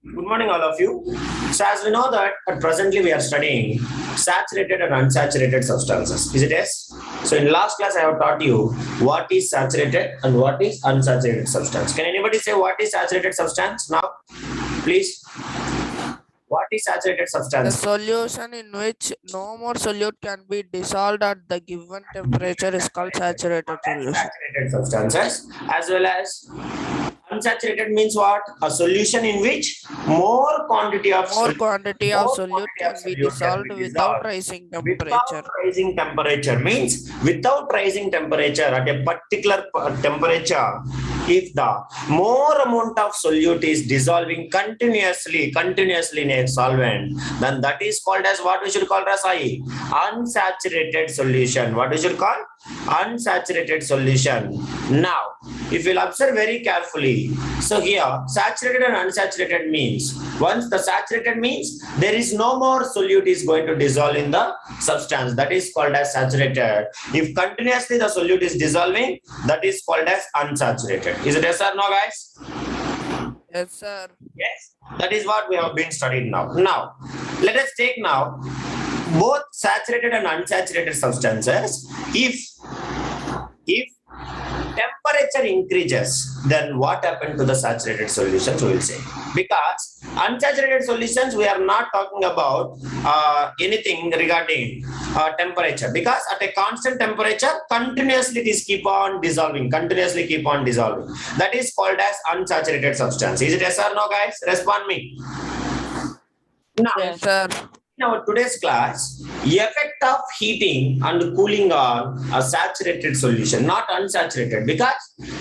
Good morning, all of you. So, as we know that presently we are studying saturated and unsaturated substances. Is it yes? So, in last class, I have taught you what is saturated and what is unsaturated substance. Can anybody say what is saturated substance now? Please. What is saturated The substance? solution in which no more solute can be dissolved at the given temperature is called saturated solution. Saturated substances, as well as unsaturated means what? A solution in which more quantity of More quantity of solute can be solute can dissolved be without dissolved rising without temperature. rising temperature. Means without rising temperature at a particular temperature, if the more amount of solute is dissolving continuously in a solvent, then that is called as what we should call as unsaturated solution. What we should call unsaturated solution. Now, if you'll observe very carefully, so here saturated and unsaturated means once the saturated means there is no more solute is going to dissolve in the substance, that is called as saturated. If continuously the solute is dissolving, that is called as unsaturated. Is it yes or no, guys? Yes, sir. Yes, that is what we have been studied now. Now, let us take now both saturated and unsaturated substances. If temperature increases, then what happened to the saturated solutions, we will say. Because unsaturated solutions, we are not talking about anything regarding temperature, because at a constant temperature continuously it is keep on dissolving, that is called as unsaturated substance. Is it yes or no, guys? Respond me now. Yes, sir. In our today's class, effect of heating and cooling on a saturated solution, not unsaturated, because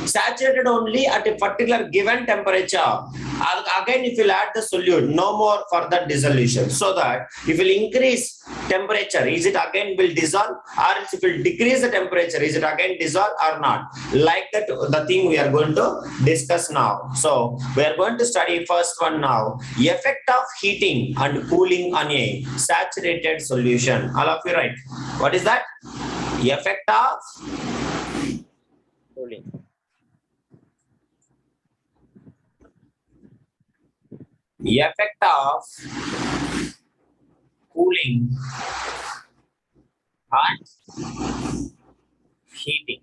saturated only at a particular given temperature. Again, if you add the solute, no more further dissolution. So that if you increase temperature, is it again will dissolve, or if you decrease the temperature, is it again dissolve or not? Like that, the thing we are going to discuss now. So we are going to study first one now. Effect of heating and cooling on a saturated solution. All of you right? What is that? Effect of cooling. Effect of cooling and heating.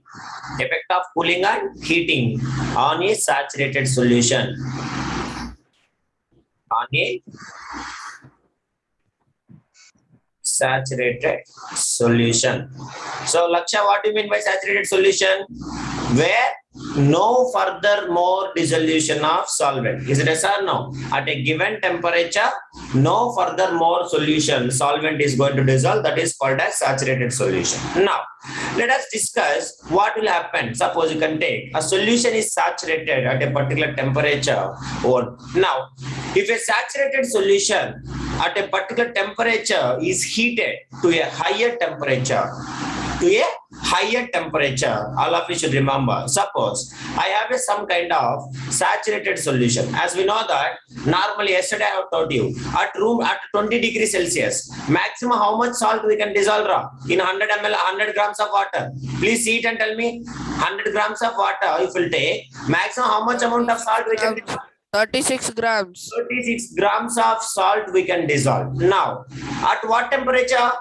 Effect of cooling and heating on a saturated solution. On a saturated solution. So, Laksha, what do you mean by saturated solution? Where no further more dissolution of solvent. Is it yes or no? At a given temperature, no further more solvent is going to dissolve. That is called as saturated solution. Now, let us discuss what will happen. Suppose you can take a solution is saturated at a particular temperature. Now, if a saturated solution at a particular temperature is heated to a higher temperature, all of you should remember. Suppose I have some kind of saturated solution. As we know that normally yesterday I have told you at 20 degrees Celsius, maximum how much salt we can dissolve in 100 ml, 100 grams of water. Please see it and tell me. 100 grams of water, if you will take, maximum how much amount of salt we can dissolve? 36 grams. 36 grams of salt we can dissolve. Now, at what temperature?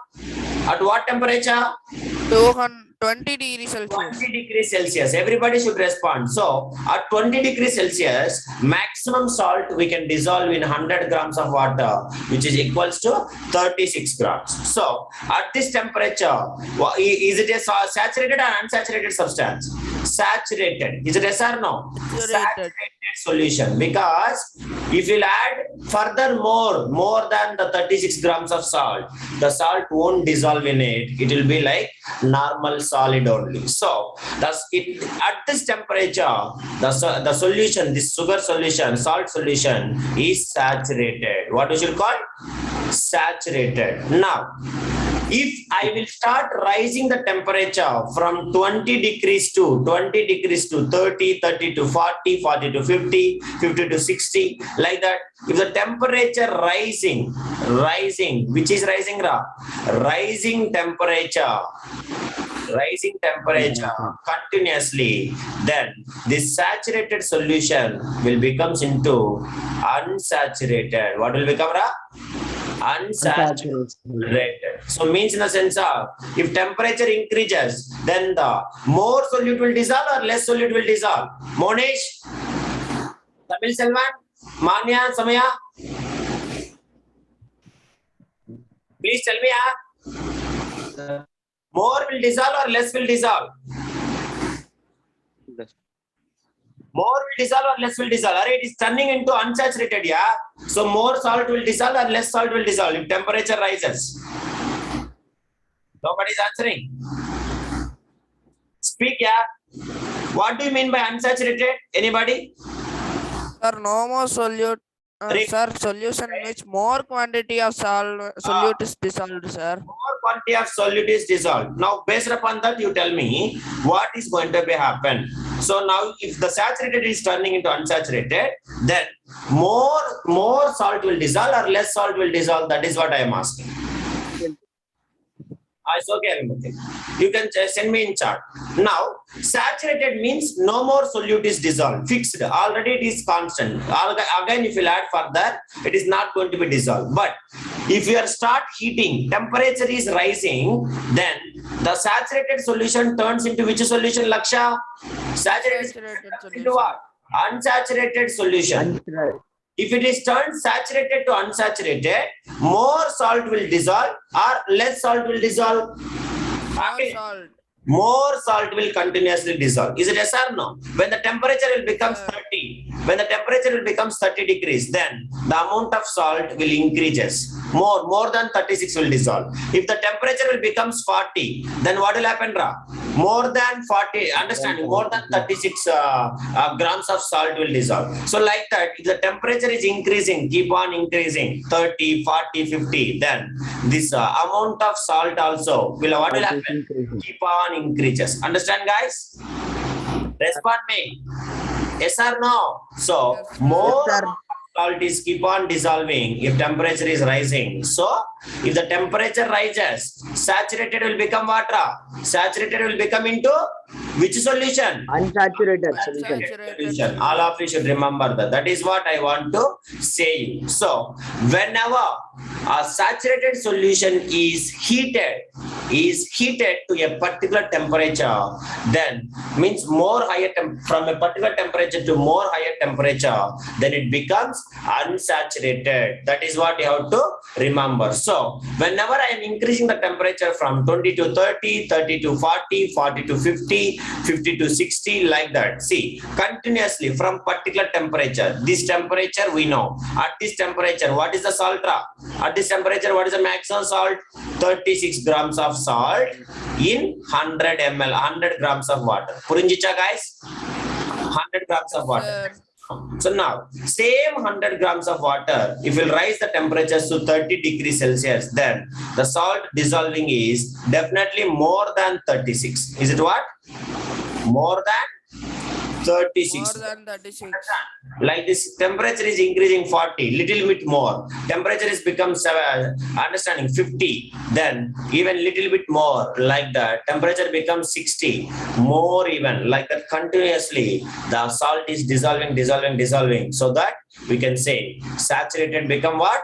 20 degrees Celsius. 20 degrees Celsius. Everybody should respond. So, at 20 degrees Celsius, maximum salt we can dissolve in 100 grams of water, which is equals to 36 grams. So, at this temperature, is it a saturated or unsaturated substance? Saturated. Is it yes or no? Saturated solution, because if you add further more than the 36 grams of salt, the salt won't dissolve in it. It will be like normal solid only. So thus it at this temperature, the solution, this sugar solution, salt solution is saturated. What we should call? Saturated. Now, if I will start rising the temperature from 20 degrees to 30, 30 to 40, 40 to 50, 50 to 60, like that, if the temperature rising, which is rising, rising temperature, rising temperature continuously, then this saturated solution will becomes into unsaturated. What will become, Ra? Unsaturated. So means in the sense of if temperature increases, then the more solute will dissolve or less solute will dissolve. Monish, Tamil Selvan, Manya, Samaya. Please tell me, more will dissolve or less will dissolve? More will dissolve or less will dissolve? It is turning into unsaturated, yeah. So more salt will dissolve or less salt will dissolve if temperature rises. Nobody is answering. Speak, yeah. What do you mean by unsaturated? Anybody? Sir, no more solute. Sir, solution in which more quantity of solute is dissolved, sir. More quantity of solute is dissolved. Now, based upon that, you tell me what is going to be happen. So now, if the saturated is turning into unsaturated, then more salt will dissolve or less salt will dissolve. That is what I am asking. It's okay, you can send me in chart. Now, saturated means no more solute is dissolved, fixed. Already it is constant. Again, if you add further, it is not going to be dissolved. But if you start heating, temperature is rising, then the saturated solution turns into which solution, Laksha? Saturated solution. Into what? Unsaturated solution. If it is turned saturated to unsaturated, more salt will dissolve or less salt will dissolve? More salt will continuously dissolve. Is it yes or no? When the temperature will become 30, when the temperature will become 30 degrees, then the amount of salt will increases. More than 36 will dissolve. If the temperature will becomes 40, then what will happen, Ra? More than 40, understanding, more than 36 grams of salt will dissolve. So like that, if the temperature is increasing, keep on increasing, 30, 40, 50, then this amount of salt also will, what will happen? Keep on increases. Understand, guys? Respond me. Yes or no? So more salt is keep on dissolving if temperature is rising. So if the temperature rises, saturated will become what? Saturated will become into which solution? Unsaturated solution. All of you should remember that. That is what I want to say. So whenever a saturated solution is heated to a particular temperature, then means more higher from a particular temperature to more higher temperature, then it becomes unsaturated. That is what you have to remember. So whenever I am increasing the temperature from 20 to 30, 30 to 40, 40 to 50, 50 to 60, like that. See, continuously from particular temperature, this temperature we know. At this temperature, what is the salt? At this temperature, what is the maximum salt? 36 grams of salt in 100 ml, 100 grams of water. Purinjicha, guys? 100 grams of water. So now, same 100 grams of water, if you raise the temperatures to 30 degrees Celsius, then the salt dissolving is definitely more than 36. Is it what? More than 36. More than 36. Like this, temperature is increasing 40, little bit more. Temperature is become 50, then even little bit more, like that. Temperature becomes 60, more even, like that. Continuously, the salt is dissolving. So that we can say saturated become what?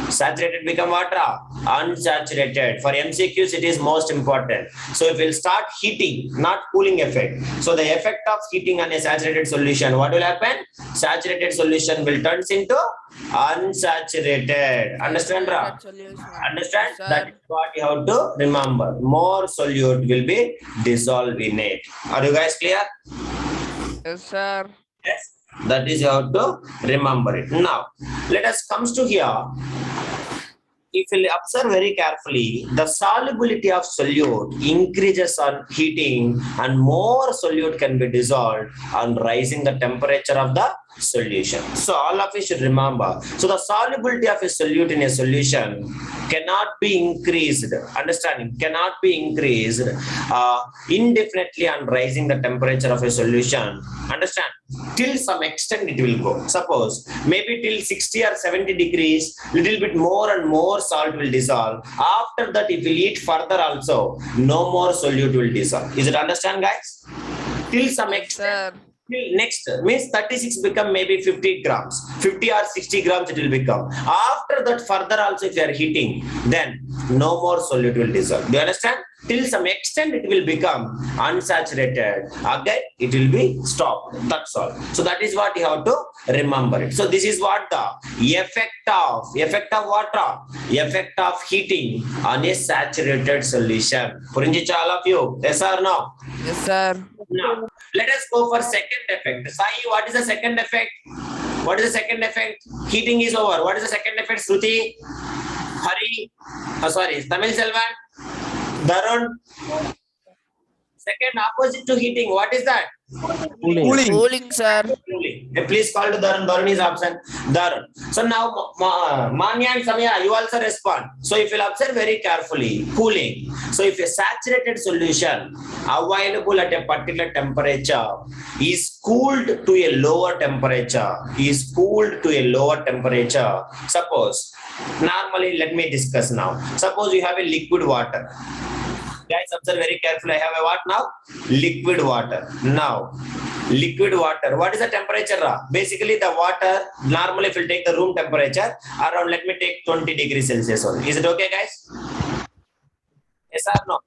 Saturated become what? Unsaturated. For MCQs, it is most important. So if we'll start heating, not cooling effect. So the effect of heating on a saturated solution, what will happen? Saturated solution will turn into unsaturated. Understand, Ra? Understand? That is what you have to remember. More solute will be dissolved in it. Are you guys clear? Yes, sir. Yes. That is how to remember it. Now, let us comes to here. If you observe very carefully, the solubility of solute increases on heating and more solute can be dissolved on rising the temperature of the solution. So all of you should remember. So the solubility of a solute in a solution cannot be increased. Understanding? Cannot be increased indefinitely on rising the temperature of a solution. Understand? Till some extent it will go. Suppose maybe till 60 or 70 degrees, little bit more and more salt will dissolve. After that, if we heat further also, no more solute will dissolve. Is it understand, guys? Till some extent. Sir. Till next means 36 become maybe 50 grams, 50 or 60 grams it will become. After that, further also if you are heating, then no more solute will dissolve. Do you understand? Till some extent it will become unsaturated. Again, it will be stopped. That's all. So that is what you have to remember it. So this is what the effect of water, effect of heating on a saturated solution. Purinjicha, all of you? Yes or no? Yes, sir. Now, let us go for second effect. Sai, what is the second effect? What is the second effect? Heating is over. What is the second effect, Shruti? Hari? Sorry, Tamil Selvan? Darun? Second opposite to heating. What is that? Cooling, sir. Cooling. Please call to Darun. Darun is absent. Darun. So now, Manya and Samya, you also respond. So if you will observe very carefully, cooling. So if a saturated solution available at a particular temperature is cooled to a lower temperature, suppose, normally let me discuss now. Suppose you have a liquid water. Guys, observe very carefully. I have a what now? Liquid water. Now, liquid water. What is the temperature? Basically, the water, normally if you take the room temperature, around, let me take 20 degrees Celsius only. Is it okay, guys? Yes or no?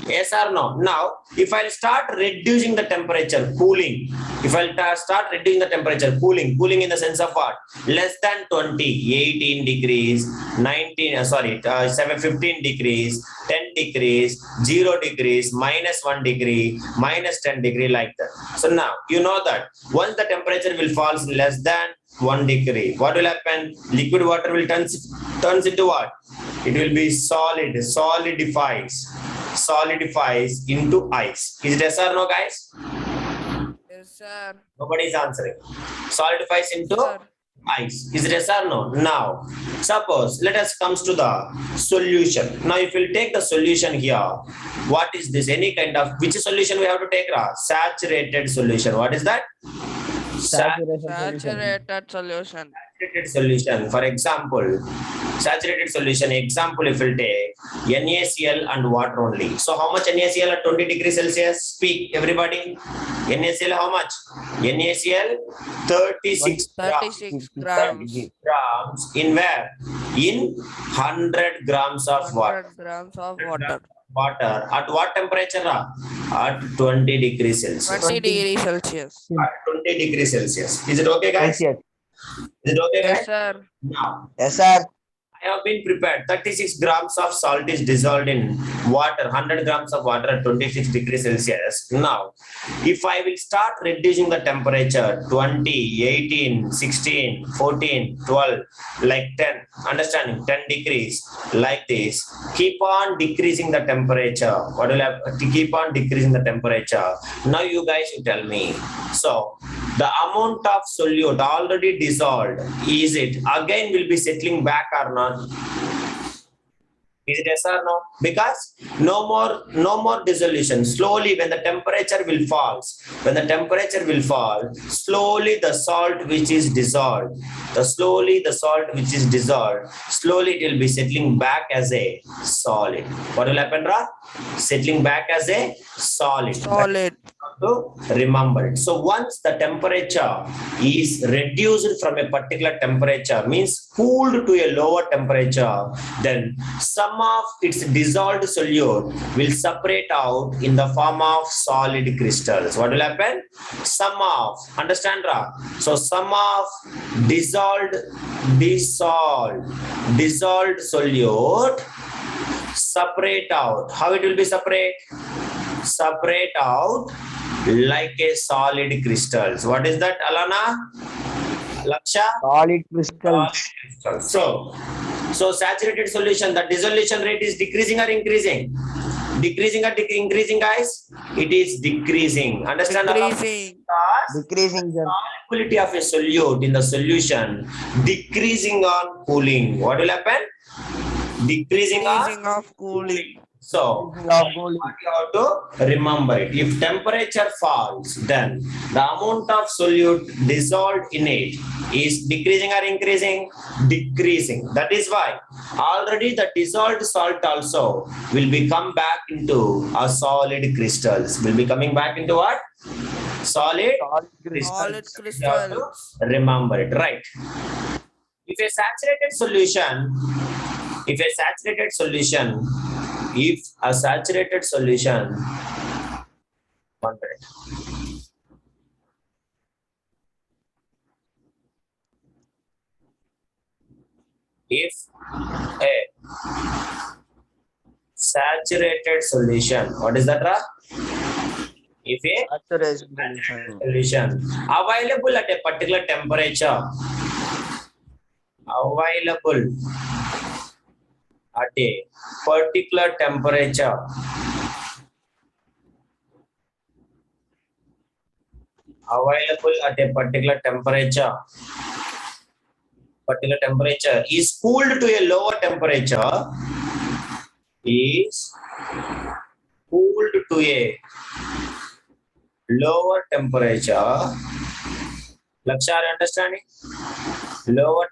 Yes or no? Now, if I start reducing the temperature, cooling, cooling in the sense of what? Less than 20, 18 degrees, 15 degrees, 10 degrees, 0 degrees, -1 degree, -10 degree, like that. So now, you know that once the temperature will fall less than 1 degree, what will happen? Liquid water will turns into what? It will be solidifies into ice. Is it yes or no, guys? Yes, sir. Nobody is answering. Solidifies into Sir. ice. Is it yes or no? Now, suppose, let us come to the solution. Now, if you take the solution here, what is this? Any kind of, which solution we have to take? Saturated solution. What is that? Saturated solution. Saturated solution. For example, saturated solution example, if we'll take NaCl and water only. So how much NaCl at 20 degrees Celsius? Speak, everybody. NaCl how much? NaCl 36 grams. In where? In 100 grams of water. 100 grams of water. Water at what temperature? At 20 degrees Celsius. 20 degrees Celsius. At 20 degrees Celsius. Is it okay, guys? Yes. Is it okay, guys? Yes, sir. Now, Yes, sir. I have been prepared. 36 grams of salt is dissolved in water, 100 grams of water at 26 degrees Celsius. Now, if I will start reducing the temperature 20, 18, 16, 14, 12, like 10, understanding 10 degrees, like this, keep on decreasing the temperature. What will happen? To keep on decreasing the temperature. Now, you guys will tell me. So, the amount of solute already dissolved, is it again will be settling back or not? Is it yes or no? Because no more dissolution. Slowly, when the temperature will fall, slowly the salt which is dissolved, slowly it will be settling back as a solid. What will happen, Ra? Settling back as a solid. To remember it. So once the temperature is reduced from a particular temperature, means cooled to a lower temperature, then some of its dissolved solute will separate out in the form of solid crystals. What will happen? Some of, understand, Ra? So some of dissolved solute separate out. How it will be separate out like a solid crystals. What is that, Alana? Laksha? Solid crystals. So saturated solution, the dissolution rate is decreasing or increasing? decreasing or increasing, guys? It is decreasing. Understand? Decreasing. Decreasing, sir. Solubility of a solute in the solution decreasing on cooling. What will happen? Decreasing Decreasing on of cooling. So Of cooling. what you have to remember it. If temperature falls, then the amount of solute dissolved in it is decreasing or increasing? Decreasing. That is why already the dissolved salt also will become back into a solid crystals. Will be coming back into what? Solid crystals. Solid You have to crystals. remember it, right? If a saturated solution, if a saturated solution, one minute. If a saturated solution, what is that, Ra? If a Saturation. solution available at a particular temperature, available at a particular temperature, is cooled to a lower temperature, is cooled to a lower temperature. Laksha, are you understanding? Lower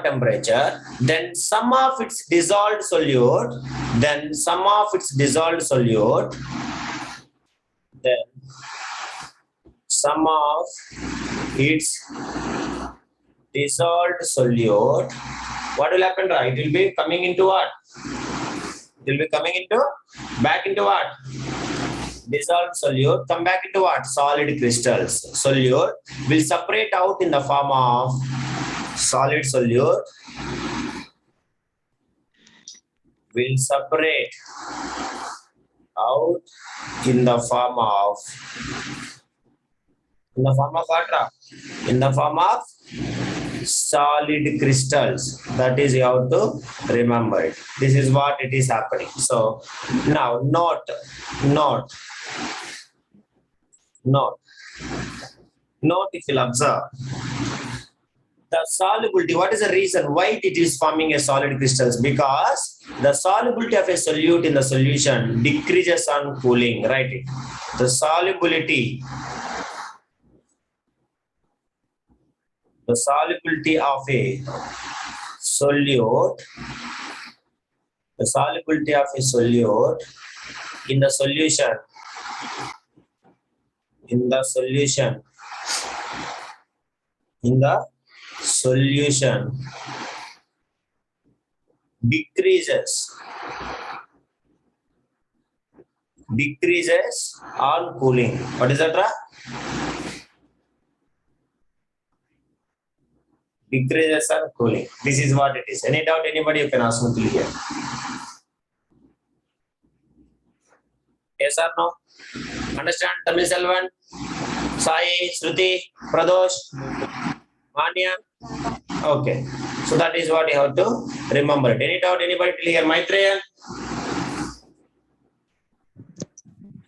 temperature, then some of its dissolved solute, then some of its dissolved solute, what will happen, right? It will be coming into what? It will be coming into, back into what? Dissolved solute, come back into what? Solid crystals. Solute will separate out in the form of solid solute, will separate out in the form of what, Ra? In the form of solid crystals. That is, you have to remember it. This is what it is happening. So now note if you'll observe the solubility. What is the reason why it is forming a solid crystals? Because the solubility of a solute in the solution decreases on cooling. Write it. The solubility of a solute, in the solution decreases on cooling. What is that, Ra? Decreases on cooling. This is what it is. Any doubt, anybody, you can ask me to here. Yes or no? Understand? Tamil Selvan, Sai, Shruti, Pradosh, Manya. Okay. So that is what you have to remember. Any doubt, anybody till here? Maitreya?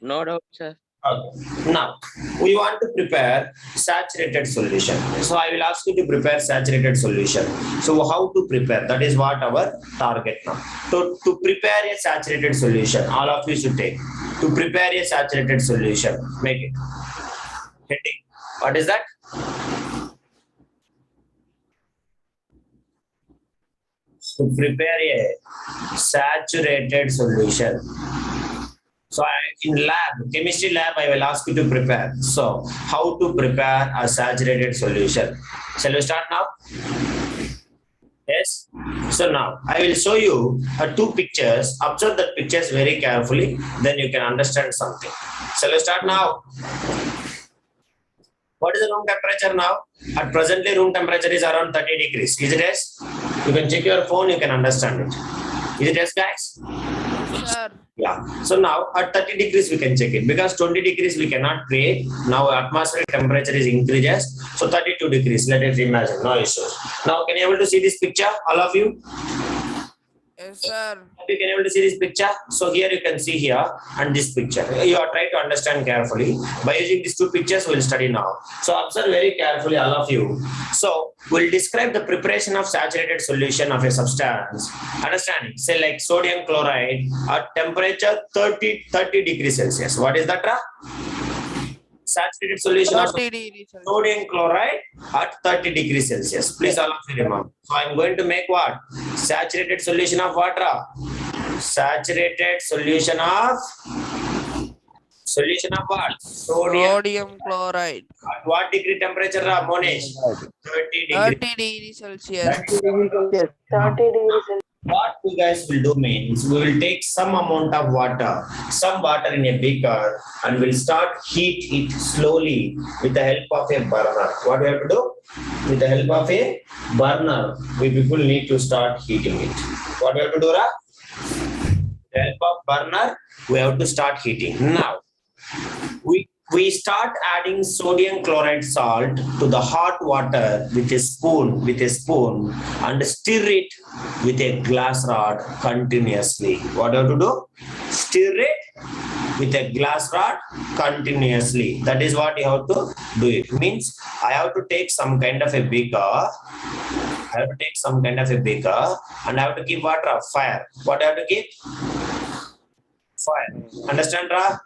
No doubt, sir. Okay. Now, we want to prepare saturated solution. So I will ask you to prepare saturated solution. So how to prepare? That is what our target now. So to prepare a saturated solution, all of you should take. To prepare a saturated solution, make it. Heading. What is that? To prepare a saturated solution. So in lab, chemistry lab, I will ask you to prepare. So how to prepare a saturated solution? Shall we start now? Yes. So now I will show you two pictures. Observe the pictures very carefully. Then you can understand something. Shall we start now? What is the room temperature now? At presently, room temperature is around 30 degrees. Is it yes? You can check your phone. You can understand it. Is it yes, guys? Sir. Yeah. So now at 30 degrees we can check it because 20 degrees we cannot create. Now atmospheric temperature is increases. So 32 degrees. Let us imagine. No issues. Now can you able to see this picture? All of you? Yes, sir. You can able to see this picture. So here you can see here and this picture. You are trying to understand carefully. By using these two pictures, we'll study now. So observe very carefully, all of you. So we'll describe the preparation of saturated solution of a substance. Understanding? Say like sodium chloride at temperature 30 degrees Celsius. What is that? Saturated solution of 30 degrees Celsius. sodium chloride at 30 degrees Celsius. Please all of you remember. So I'm going to make what? Saturated solution of water. Saturated solution of what? Sodium chloride. At what degree temperature, Monish? 30 degrees. 30 degrees Celsius. 30 degrees. What you guys will do means we will take some amount of water, some water in a beaker, and we'll start heat it slowly with the help of a burner. What we have to do? With the help of a burner, we people need to start heating it. What we have to do, Ra? With the help of burner, we have to start heating. Now, we start adding sodium chloride salt to the hot water with a spoon and stir it with a glass rod continuously. What do you have to do? Stir it with a glass rod continuously. That is what you have to do. It means I have to take some kind of a beaker. And I have to keep water of fire. What I have to keep? Fire. Understand, Ra?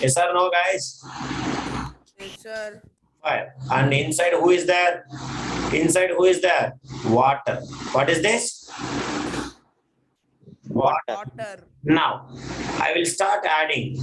Yes or no, guys? Yes, sir. Fire. And inside who is there? Water. What is this? Water. Water. Now, I will start adding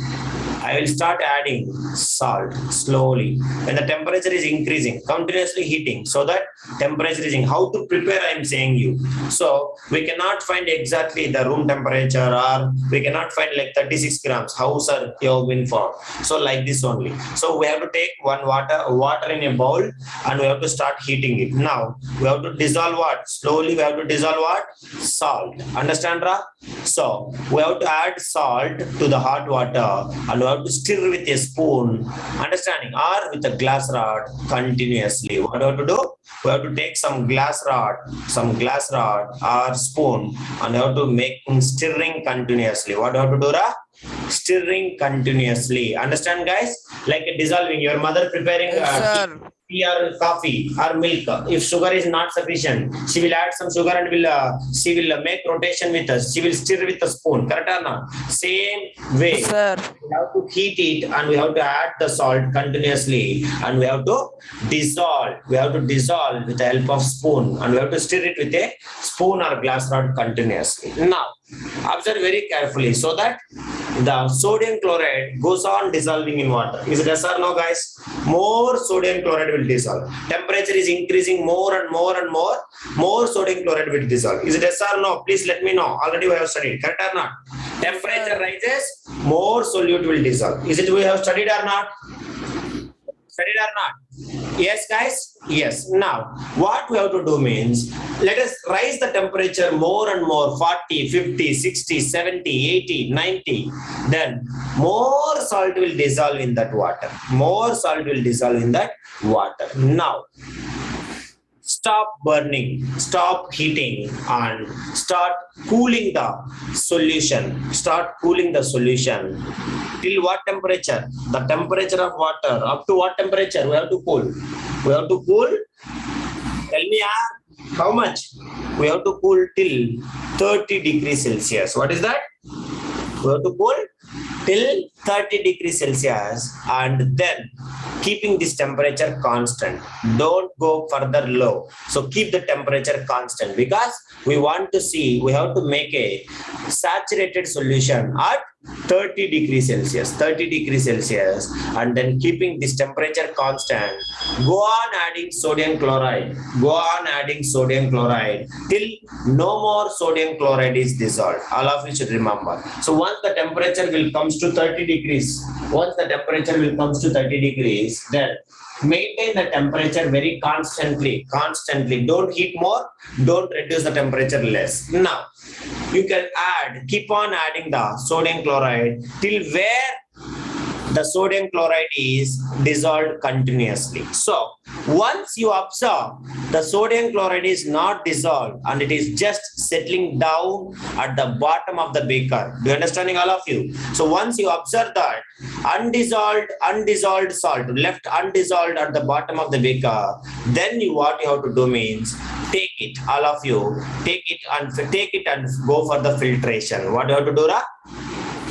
salt slowly. When the temperature is increasing, continuously heating, so that temperature is in. How to prepare, I am saying you. So we cannot find exactly the room temperature, or we cannot find like 36 grams. How sir you have been formed? So like this only. So we have to take one water in a bowl, and we have to start heating it. Now we have to dissolve what? Slowly we have to dissolve what? Salt. Understand, Ra? So we have to add salt to the hot water, and we have to stir with a spoon, understanding, or with a glass rod continuously. What do we have to do? We have to take some glass rod or spoon, and we have to make stirring continuously. What do we have to do, Ra? Stirring continuously. Understand, guys? Like dissolving. Your mother preparing tea or coffee or milk. If sugar is not sufficient, she will add some sugar and she will make rotation with us. She will stir with a spoon. Correct or not? Same way. Sir. We have to heat it, and we have to add the salt continuously, and we have to dissolve. We have to dissolve with the help of spoon, and we have to stir it with a spoon or glass rod continuously. Now, observe very carefully so that the sodium chloride goes on dissolving in water. Is it yes or no, guys? More sodium chloride will dissolve. Temperature is increasing more and more and more. More sodium chloride will dissolve. Is it yes or no? Please let me know. Already we have studied. Correct or not? Temperature rises, more solute will dissolve. Is it we have studied or not? Studied or not? Yes, guys? Yes. Now, what we have to do means, let us raise the temperature more and more, 40, 50, 60, 70, 80, 90. Then more salt will dissolve in that water. More salt will dissolve in that water. Now, stop burning, stop heating, and start cooling the solution. Start cooling the solution. Till what temperature? The temperature of water. Up to what temperature? We have to cool. We have to cool. Tell me how much? We have to cool till 30 degrees Celsius. What is that? We have to cool till 30 degrees Celsius, and then keeping this temperature constant. Don't go further low. So keep the temperature constant, because we want to see, we have to make a saturated solution at 30 degrees Celsius, and then keeping this temperature constant, go on adding sodium chloride, till no more sodium chloride is dissolved. All of you should remember. So once the temperature will comes to 30 degrees, then maintain the temperature very constantly. Don't heat more, don't reduce the temperature less. Now, you can keep on adding the sodium chloride till where the sodium chloride is dissolved continuously. So once you observe the sodium chloride is not dissolved and it is just settling down at the bottom of the beaker. Do you understanding all of you? So once you observe that undissolved salt left undissolved at the bottom of the beaker, then what you have to do means take it, all of you, take it and go for the filtration. What you have to do, Ra?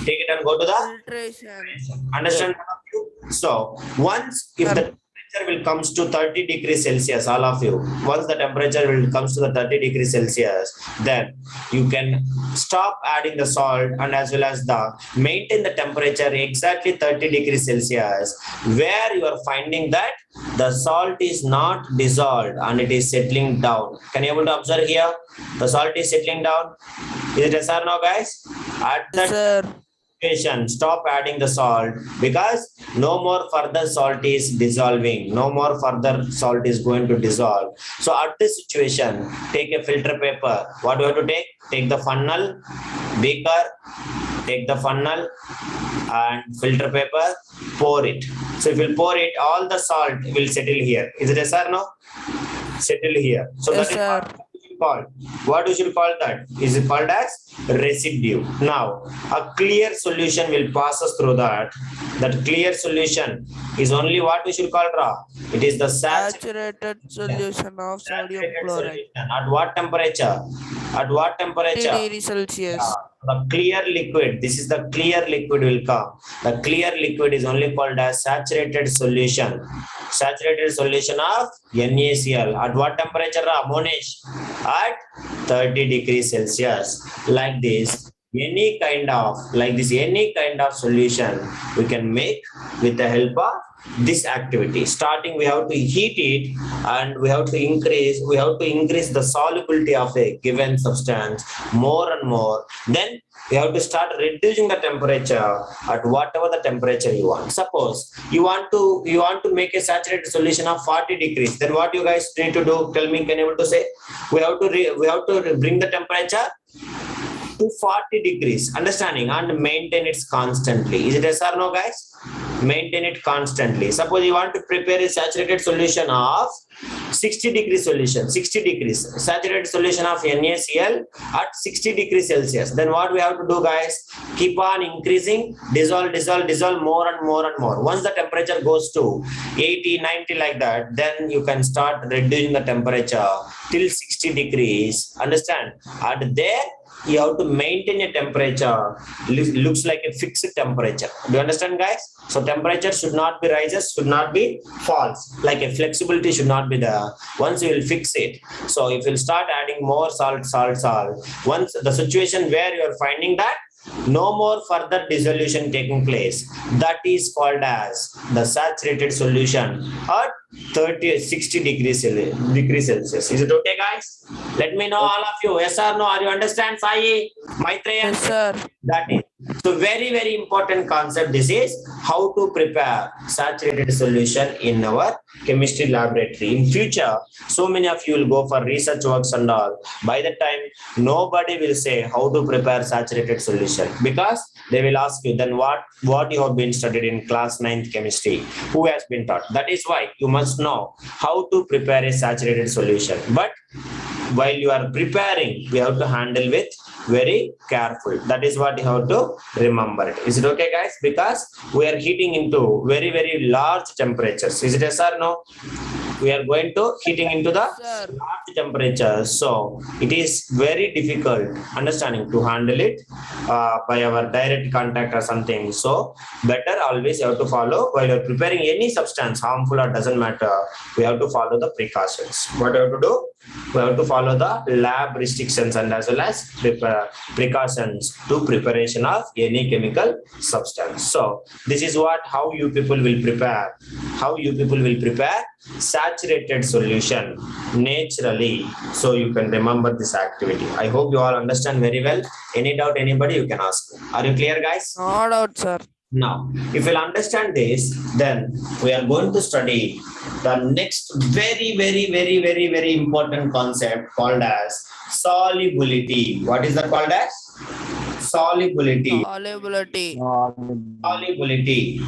Take it and go to the Filtration. understand all of you? So once if the temperature will comes to 30 degrees Celsius, all of you, once the temperature will comes to the 30 degrees Celsius, then you can stop adding the salt and as well as the maintain the temperature exactly 30 degrees Celsius, where you are finding that the salt is not dissolved and it is settling down. Can you able to observe here? The salt is settling down. Is it yes or no, guys? At that Sir. situation, stop adding the salt because no more further salt is dissolving. No more further salt is going to dissolve. So at this situation, take a filter paper. What do you have to take? Take the funnel, beaker, take the funnel and filter paper, pour it. So if you pour it, all the salt will settle here. Is it yes or no? Settle here. So Yes, that is sir. what we should call. What we should call that? Is it called as residue? Now, a clear solution will pass us through that. That clear solution is only what we should call raw. It is the Saturated solution of sodium saturated chloride. solution. At what temperature? At what 30 temperature? degrees Celsius. The clear liquid, this is the clear liquid will come. The clear liquid is only called as saturated solution. Saturated solution of NaCl. At what temperature, Monish? At 30 degrees Celsius. Like this, any kind of solution we can make with the help of this activity. Starting, we have to heat it and we have to increase the solubility of a given substance more and more. Then we have to start reducing the temperature at whatever the temperature you want. Suppose you want to make a saturated solution of 40 degrees. Then what you guys need to do? Tell me, can you able to say? We have to bring the temperature to 40 degrees, understanding, and maintain it constantly. Is it yes or no, guys? Maintain it constantly. Suppose you want to prepare a saturated solution of 60 degrees saturated solution of NaCl at 60 degrees Celsius. Then what we have to do, guys? Keep on increasing, dissolve more and more and more. Once the temperature goes to 80, 90 like that, then you can start reducing the temperature till 60 degrees. Understand? And there you have to maintain a temperature looks like a fixed temperature. Do you understand, guys? So temperature should not be rises, should not be falls. Like a flexibility should not be there. Once you will fix it, so if you start adding more salt, once the situation where you are finding that no more further dissolution taking place, that is called as the saturated solution at 60 degrees Celsius. Is it okay, guys? Let me know, all of you, yes or no. Are you understand, Sai, Maitreya? Yes, sir. That is so very important concept. This is how to prepare saturated solution in our chemistry laboratory. In future, so many of you will go for research works and all. By the time, nobody will say how to prepare saturated solution, because they will ask you, then what you have been studied in class 9th chemistry, who has been taught. That is why you must know how to prepare a saturated solution. But while you are preparing, we have to handle with very careful. That is what you have to remember it. Is it okay, guys? Because we are heating into very large temperatures. Is it yes or no? We are going to heating into the large temperatures. So it is very difficult understanding to handle it by our direct contact or something. So better always you have to follow, while you're preparing any substance, harmful or doesn't matter, we have to follow the precautions. What we have to do? We have to follow the lab restrictions and as well as precautions to preparation of any chemical substance. So this is how you people will prepare. Saturated solution naturally. So you can remember this activity. I hope you all understand very well. Any doubt, anybody, you can ask. Are you clear, guys? No doubt, sir. Now, if you'll understand this, then we are going to study the next very important concept called as solubility. What is that called as? Solubility. Solubility. Solubility.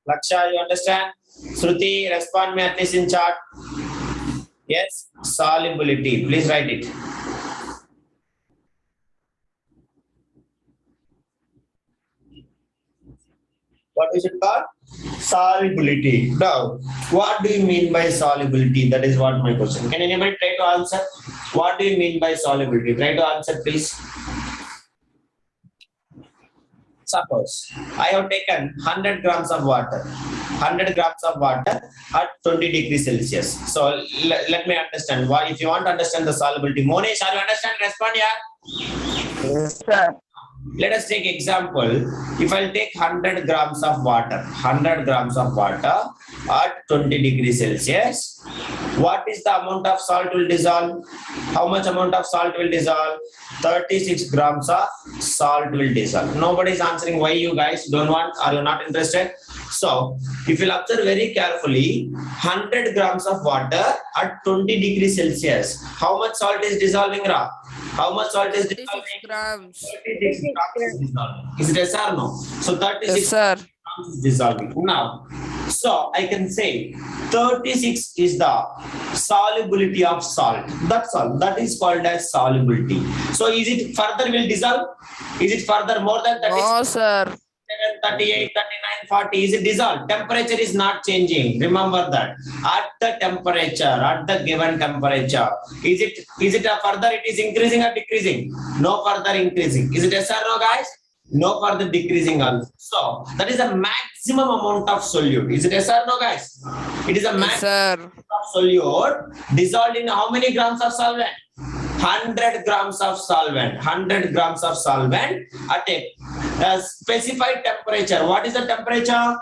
Laksha, you understand? Shruti, respond me at least in chat. Yes, solubility. Please write it. What is it called? Solubility. Now, what do you mean by solubility? That is what my question. Can anybody try to answer? What do you mean by solubility? Try to answer, please. Suppose I have taken 100 grams of water. 100 grams of water at 20 degrees Celsius. So let me understand. Why, if you want to understand the solubility, Monish, are you understand? Respond, yeah. Yes, sir. Let us take example. If I'll take 100 grams of water, 100 grams of water at 20 degrees Celsius, what is the amount of salt will dissolve? How much amount of salt will dissolve? 36 grams of salt will dissolve. Nobody is answering why you guys don't want, are you not interested? So, if you'll observe very carefully, 100 grams of water at 20 degrees Celsius, how much salt is dissolving, Ra? How much salt is 36 dissolving? grams. 36 grams is dissolving. Is it yes or no? So 36 Yes, sir. grams is dissolving. Now, so I can say 36 is the solubility of salt. That's all. That is called as solubility. So is it further will dissolve? Is it further more than 36? No, sir. 38, 39, 40, is it dissolved? Temperature is not changing. Remember that. At the temperature, at the given temperature, is it a further it is increasing or decreasing? No further increasing. Is it yes or no, guys? No further decreasing also. So that is the maximum amount of solute. Is it yes or no, guys? It is a Yes, maximum sir. of solute dissolved in how many grams of solvent? 100 grams of solvent. 100 grams of solvent at a specified temperature. What is the temperature?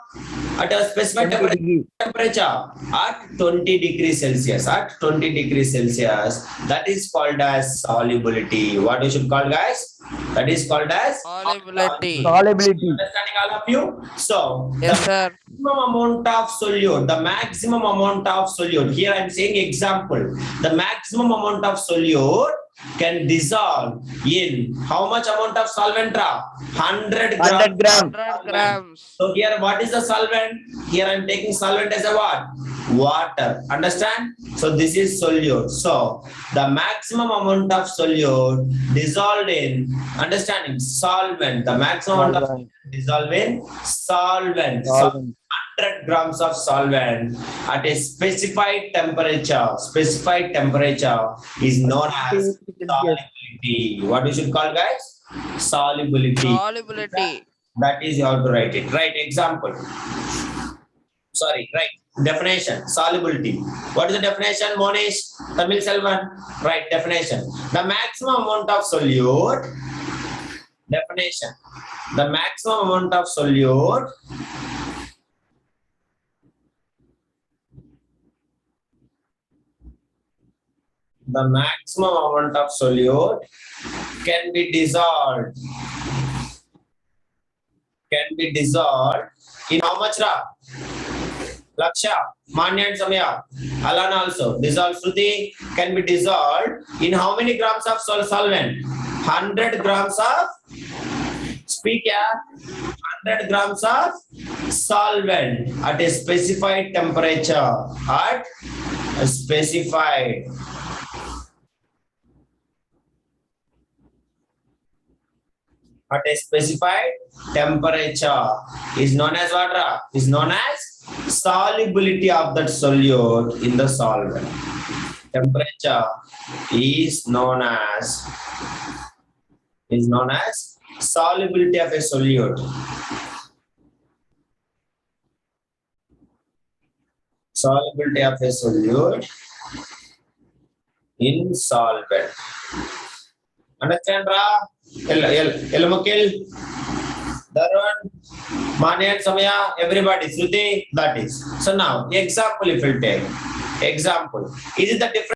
At a specified temperature at 20 degrees Celsius. At 20 degrees Celsius. That is called as solubility. What we should call, guys? That is called as Solubility. Solubility. Understanding all of you? So Yes, sir. maximum amount of solute, the maximum amount of solute, here I am saying example, the maximum amount of solute can dissolve in how much amount of solvent? 100 grams. 100 grams. 100 grams. So here what is the solvent? Here I am taking solvent as a what? Water. Understand? So this is solute. So the maximum amount of solute dissolved in, understanding, solvent, the maximum amount of dissolve in solvent. So 100 grams of solvent at a specified temperature is known as solubility. What we should call, guys? Solubility. Solubility. That is you have to write it. Write example. Sorry, right. Definition. Solubility. What is the definition, Monish? Tamil Selvan. Right, definition. The maximum amount of solute. Definition. The maximum amount of solute can be dissolved in how much, Ra? Laksha, Manya and Samya, Alana also. Dissolved, Shruti, can be dissolved in how many grams of solvent? 100 grams of, speak, yeah, 100 grams of solvent at a specified temperature. At a specified temperature is known as what? Is known as solubility of that solute in the solvent. Temperature is known as solubility of a solute. Solubility of a solute in solvent. Understand, Ra? Elmukil, Darwan, Manya and Samya, everybody, Shruti, that is. So now, example if you take. Example. Is it the difference?